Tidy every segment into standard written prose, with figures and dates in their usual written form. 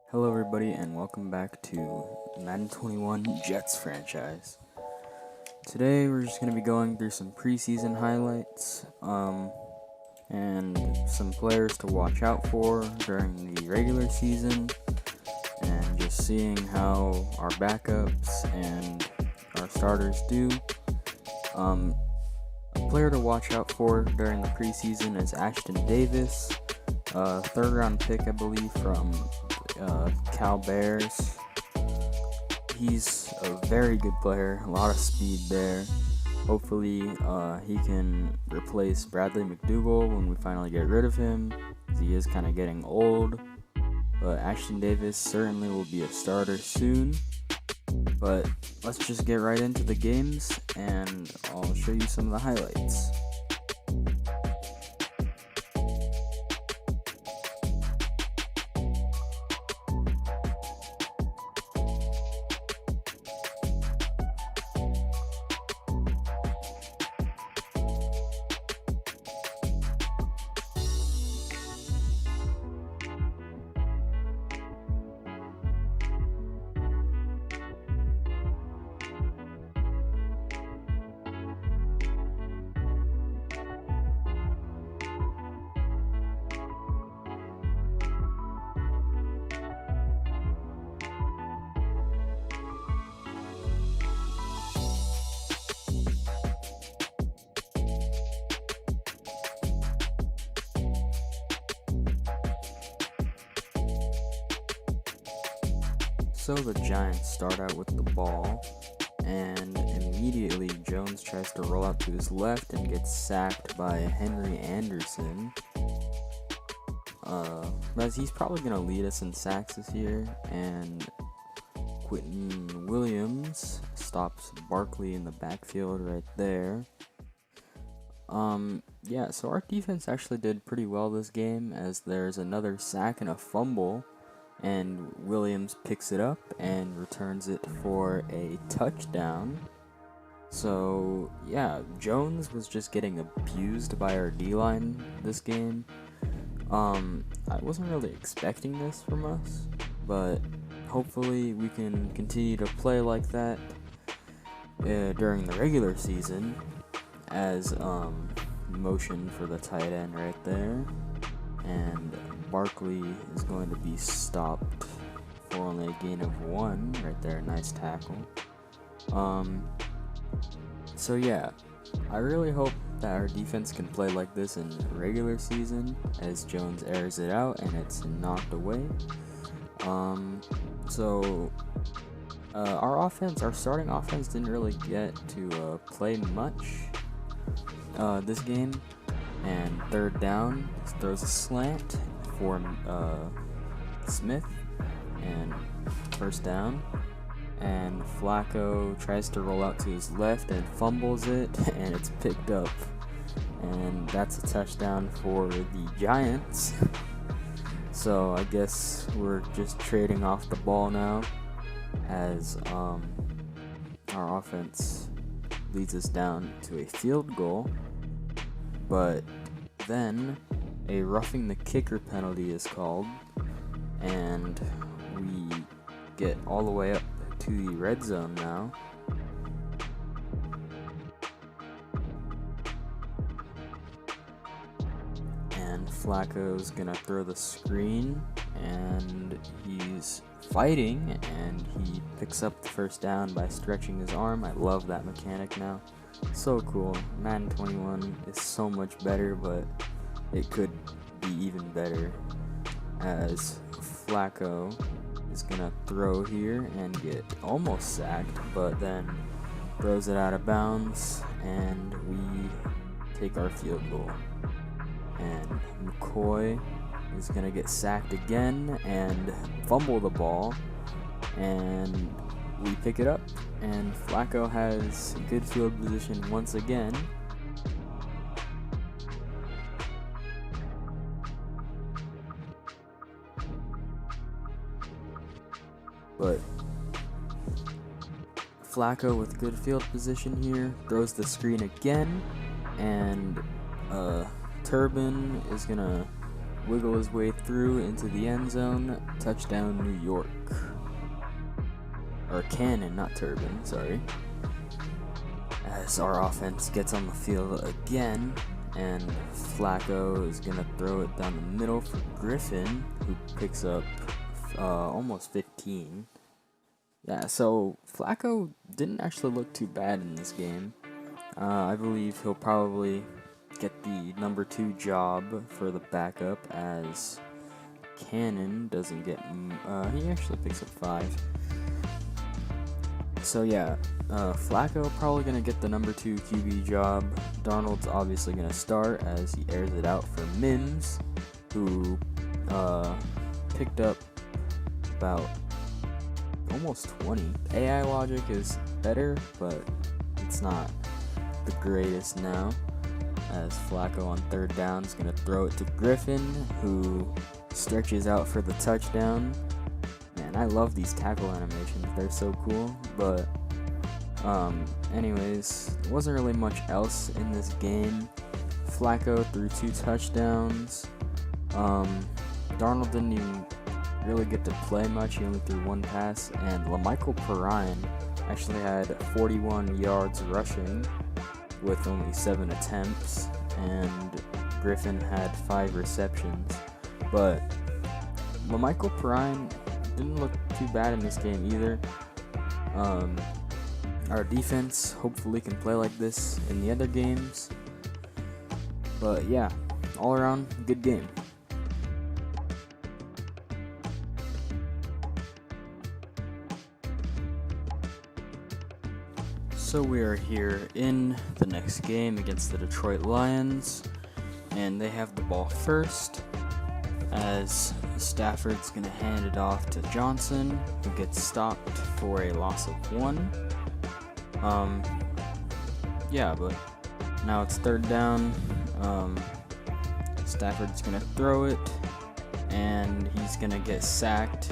Hello everybody and welcome back to Madden 21 Jets franchise. Today we're just going to be going through some preseason highlights and some players to watch out for during the regular season, and just seeing how our backups and our starters do. A player to watch out for during the preseason is Ashton Davis, third round pick I believe from Cal Bears. He's a very good player, a lot of speed there. Hopefully he can replace Bradley McDougall when we finally get rid of him, because he is kind of getting old. But Ashton Davis certainly will be a starter soon. But let's just get right into the games and I'll show you some of the highlights. So the Giants start out with the ball, and immediately Jones tries to roll out to his left and gets sacked by Henry Anderson. But he's probably going to lead us in sacks this year, and Quentin Williams stops Barkley in the backfield right there. Yeah, so our defense actually did pretty well this game, as there's another sack and a fumble, and Williams picks it up and returns it for a touchdown. So yeah, Jones was just getting abused by our D-line this game. I wasn't really expecting this from us, but hopefully we can continue to play like that during the regular season, as motion for the tight end right there, and Barkley is going to be stopped for only a gain of 1 right there. Nice tackle. So yeah, I really hope that our defense can play like this in regular season, as Jones airs it out and it's knocked away. Our starting offense didn't really get to play much this game. And third down, throws a slant for Smith, and first down. And Flacco tries to roll out to his left and fumbles it, and it's picked up. And that's a touchdown for the Giants. So I guess we're just trading off the ball now, as our offense leads us down to a field goal. But then a roughing the kicker penalty is called, and we get all the way up to the red zone now. And Flacco's gonna throw the screen, and he's fighting, and he picks up the first down by stretching his arm. I love that mechanic now. So cool. Madden 21 is so much better, but it could be even better, as Flacco is gonna throw here and get almost sacked, but then throws it out of bounds, and we take our field goal. And McCoy is gonna get sacked again and fumble the ball, and we pick it up, and Flacco has good field position once again. But Flacco with good field position here throws the screen again, and Turbin is gonna wiggle his way through into the end zone. Touchdown, New York. Or Cannon, not Turbin, sorry. As our offense gets on the field again, and Flacco is going to throw it down the middle for Griffin, who picks up almost 15. Yeah, so Flacco didn't actually look too bad in this game. I believe he'll probably get the number 2 job for the backup, as Cannon doesn't get, he actually picks up 5. So yeah, Flacco probably going to get the number 2 QB job. Darnold's obviously going to start as he airs it out for Mims, who picked up about almost 20. AI logic is better, but it's not the greatest now, as Flacco on third down is going to throw it to Griffin, who stretches out for the touchdown. Man, I love these tackle animations, they're so cool. But anyways, there wasn't really much else in this game. Flacco threw 2 touchdowns. Darnold didn't even really get to play much, he only threw 1 pass, and Lamichael Perine actually had 41 yards rushing with only 7 attempts, and Griffin had 5 receptions. But Lamichael Perine didn't look too bad in this game either. Our defense hopefully can play like this in the other games. But yeah, all around, good game. So we are here in the next game against the Detroit Lions, and they have the ball first, as Stafford's going to hand it off to Johnson, who gets stopped for a loss of 1. Yeah, but now it's third down. Stafford's going to throw it, and he's going to get sacked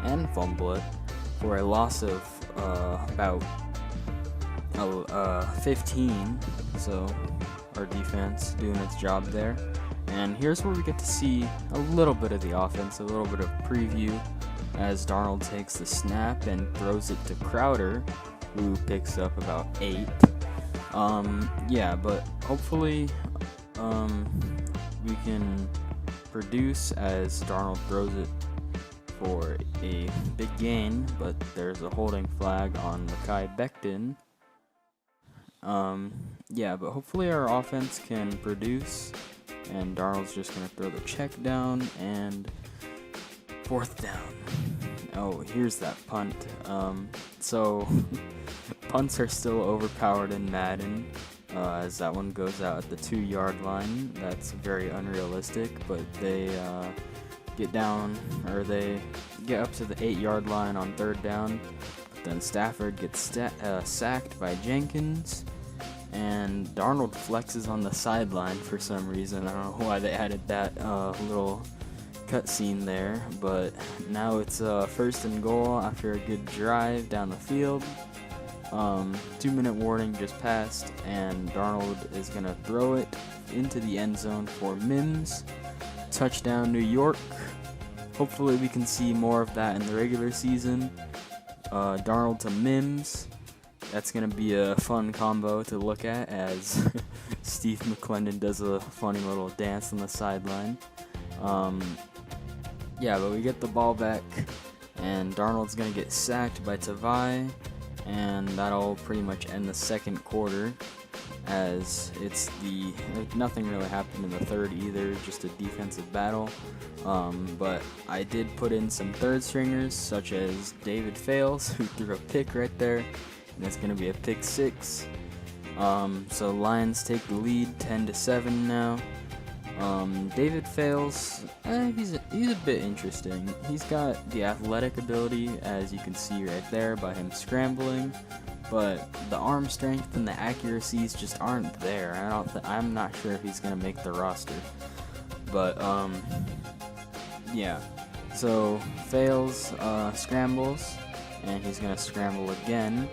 and fumble it for a loss of about 15. So our defense doing its job there. And here's where we get to see a little bit of the offense, a little bit of preview, as Darnold takes the snap and throws it to Crowder, who picks up about 8. Yeah, but hopefully we can produce, as Darnold throws it for a big gain, but there's a holding flag on Mekhi Becton. Yeah, but hopefully our offense can produce, and Darnold's just going to throw the check down, and 4th down. Oh, here's that punt. So punts are still overpowered in Madden, as that one goes out at the 2-yard line. That's very unrealistic, but they get down, or they get up to the 8-yard line on 3rd down. But then Stafford gets sacked by Jenkins, and Darnold flexes on the sideline for some reason. I don't know why they added that little cutscene there, but now it's 1st and goal after a good drive down the field. 2-minute warning just passed, and Darnold is going to throw it into the end zone for Mims. Touchdown, New York. Hopefully we can see more of that in the regular season. Darnold to Mims. That's going to be a fun combo to look at, as Steve McClendon does a funny little dance on the sideline. Yeah, but we get the ball back, and Darnold's going to get sacked by Tavai, and that'll pretty much end the second quarter, as nothing really happened in the third either, just a defensive battle. But I did put in some third stringers, such as David Fales, who threw a pick right there, and it's going to be a pick 6. So Lions take the lead 10-7 now. David Fales, he's a bit interesting. He's got the athletic ability, as you can see right there by him scrambling, but the arm strength and the accuracies just aren't there. I'm not sure if he's gonna make the roster. But yeah. So Fales scrambles, and he's gonna scramble again,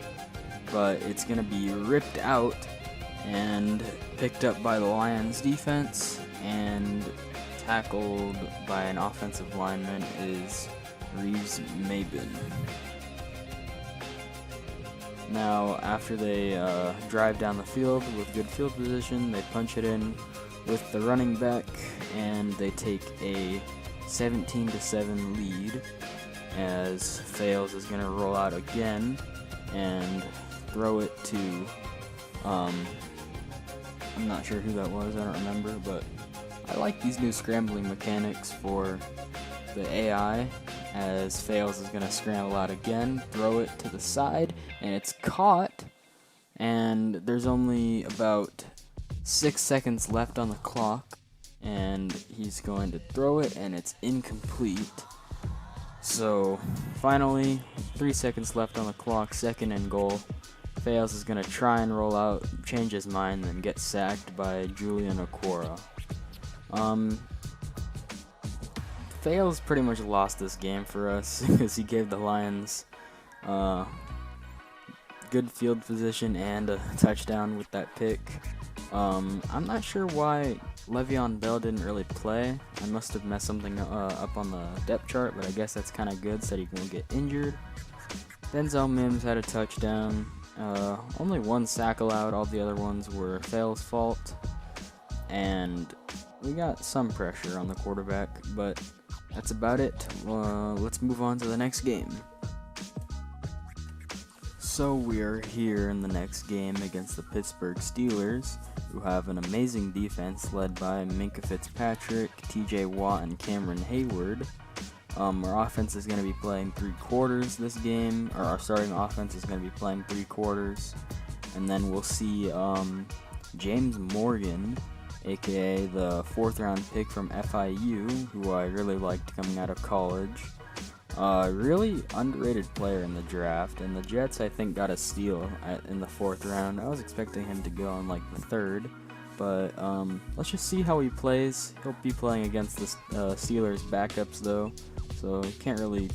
but it's gonna be ripped out and picked up by the Lions defense and tackled by an offensive lineman is Reeves Mabin. Now, after they drive down the field with good field position, they punch it in with the running back, and they take a 17-7 lead, as Fales is going to roll out again and throw it to, I'm not sure who that was, I don't remember, but I like these new scrambling mechanics for the AI, as Fales is going to scramble out again, throw it to the side, and it's caught, and there's only about 6 seconds left on the clock, and he's going to throw it, and it's incomplete. So finally, 3 seconds left on the clock, 2nd and goal. Fales is going to try and roll out, change his mind, then get sacked by Julian Okora. Fales pretty much lost this game for us because he gave the Lions good field position and a touchdown with that pick. I'm not sure why Le'Veon Bell didn't really play. I must have messed something up on the depth chart, but I guess that's kind of good, so he won't get injured. Denzel Mims had a touchdown. Only one sack allowed, all the other ones were Fales' fault. And we got some pressure on the quarterback, but that's about it. Let's move on to the next game. So we are here in the next game against the Pittsburgh Steelers, who have an amazing defense led by Minkah Fitzpatrick, TJ Watt, and Cameron Hayward. Our offense is going to be playing 3 quarters this game, or our starting offense is going to be playing 3 quarters, and then we'll see James Morgan, aka the 4th round pick from FIU, who I really liked coming out of college. Really underrated player in the draft, and the Jets I think got a steal in the 4th round. I was expecting him to go in like the 3rd, but let's just see how he plays. He'll be playing against the Steelers backups though, so you can't really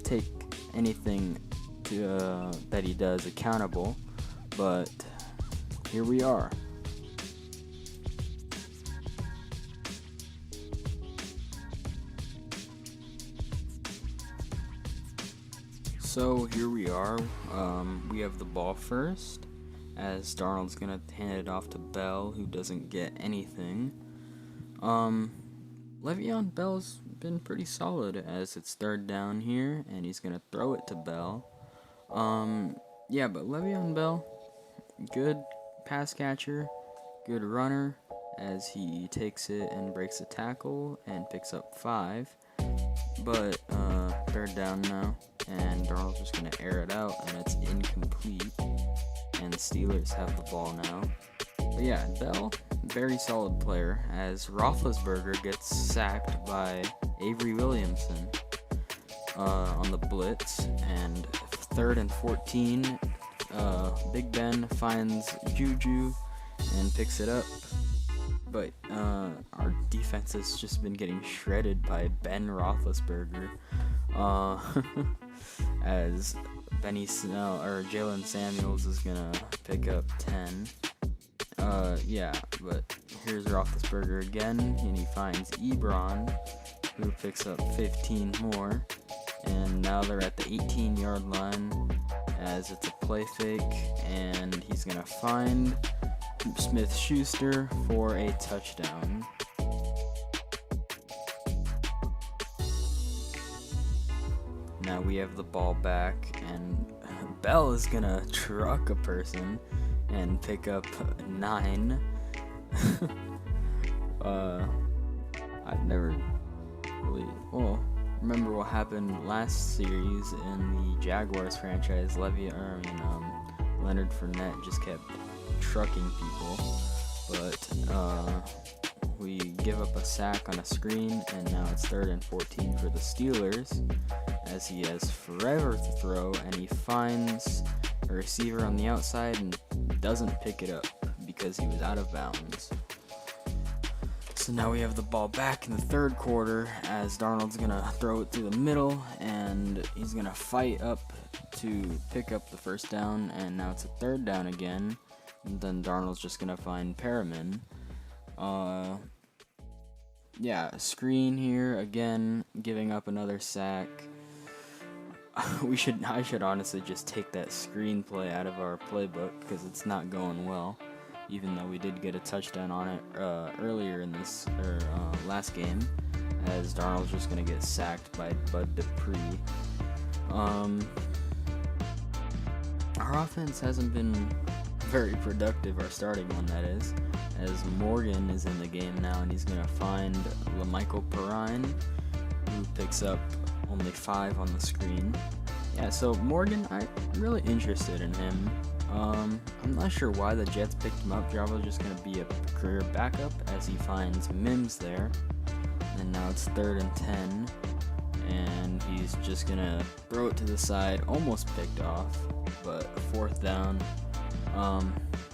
take anything that he does accountable, but here we are. So here we are. We have the ball first, as Darnold's gonna hand it off to Bell, who doesn't get anything. Le'Veon Bell's been pretty solid, as it's 3rd down here, and he's gonna throw it to Bell. Yeah, but Le'Veon Bell, good pass catcher, good runner, as he takes it and breaks a tackle and picks up 5. But 3rd down now, and Darnold's just going to air it out, and it's incomplete, and the Steelers have the ball now. But yeah, Bell, very solid player, as Roethlisberger gets sacked by Avery Williamson on the blitz, and 3rd and 14, Big Ben finds Juju and picks it up. But our defense has just been getting shredded by Ben Roethlisberger, as Jalen Samuels is gonna pick up 10. Yeah, but here's Roethlisberger again, and he finds Ebron, who picks up 15 more, and now they're at the 18-yard line, as it's a play fake, and he's gonna find Smith-Schuster for a touchdown. Now we have the ball back, and Bell is gonna truck a person and pick up 9. I've never really, remember what happened last series in the Jaguars franchise. Leonard Fournette just kept trucking people, but we give up a sack on a screen, and now it's 3rd and 14 for the Steelers, as he has forever to throw, and he finds a receiver on the outside and doesn't pick it up because he was out of bounds. So now we have the ball back in the 3rd quarter, as Darnold's gonna throw it through the middle, and he's gonna fight up to pick up the 1st down, and now it's a 3rd down again. And then Darnold's just gonna find Perriman. yeah, screen here again, giving up another sack. I should honestly just take that screenplay out of our playbook because it's not going well. Even though we did get a touchdown on it earlier in this last game, as Darnold's just gonna get sacked by Bud Dupree. Our offense hasn't been very productive, our starting one that is, as Morgan is in the game now and he's gonna find LaMichael Perrine, who picks up only 5 on the screen. Yeah, so Morgan, I'm really interested in him. I'm not sure why the Jets picked him up. Jarbo's just going to be a career backup as he finds Mims there. And now it's 3rd and 10. And he's just going to throw it to the side. Almost picked off, but 4th down.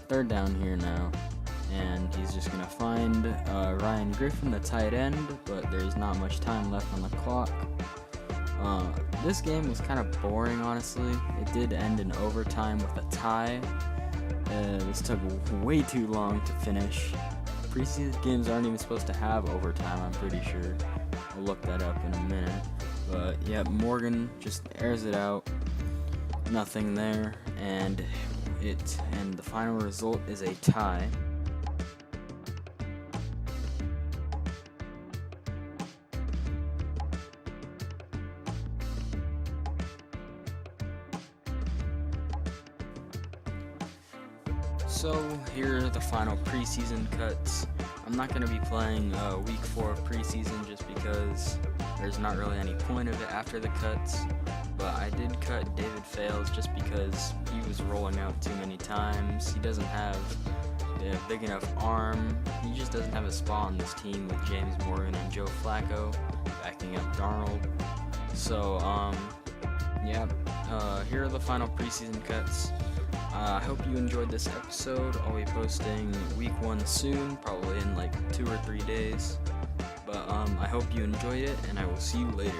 3rd down here now. And he's just going to find Ryan Griffin, the tight end. But there's not much time left on the clock. This game was kind of boring, honestly. It did end in overtime with a tie. This took way too long to finish. Preseason games aren't even supposed to have overtime, I'm pretty sure. I'll look that up in a minute. But yeah, Morgan just airs it out. Nothing there, and the final result is a tie. So here are the final preseason cuts. I'm not going to be playing week 4 of preseason just because there's not really any point of it after the cuts. But I did cut David Fales just because he was rolling out too many times. He doesn't have a big enough arm. He just doesn't have a spot on this team with James Morgan and Joe Flacco backing up Darnold. So here are the final preseason cuts. I hope you enjoyed this episode. I'll be posting week 1 soon, probably in like 2 or 3 days. But I hope you enjoyed it, and I will see you later.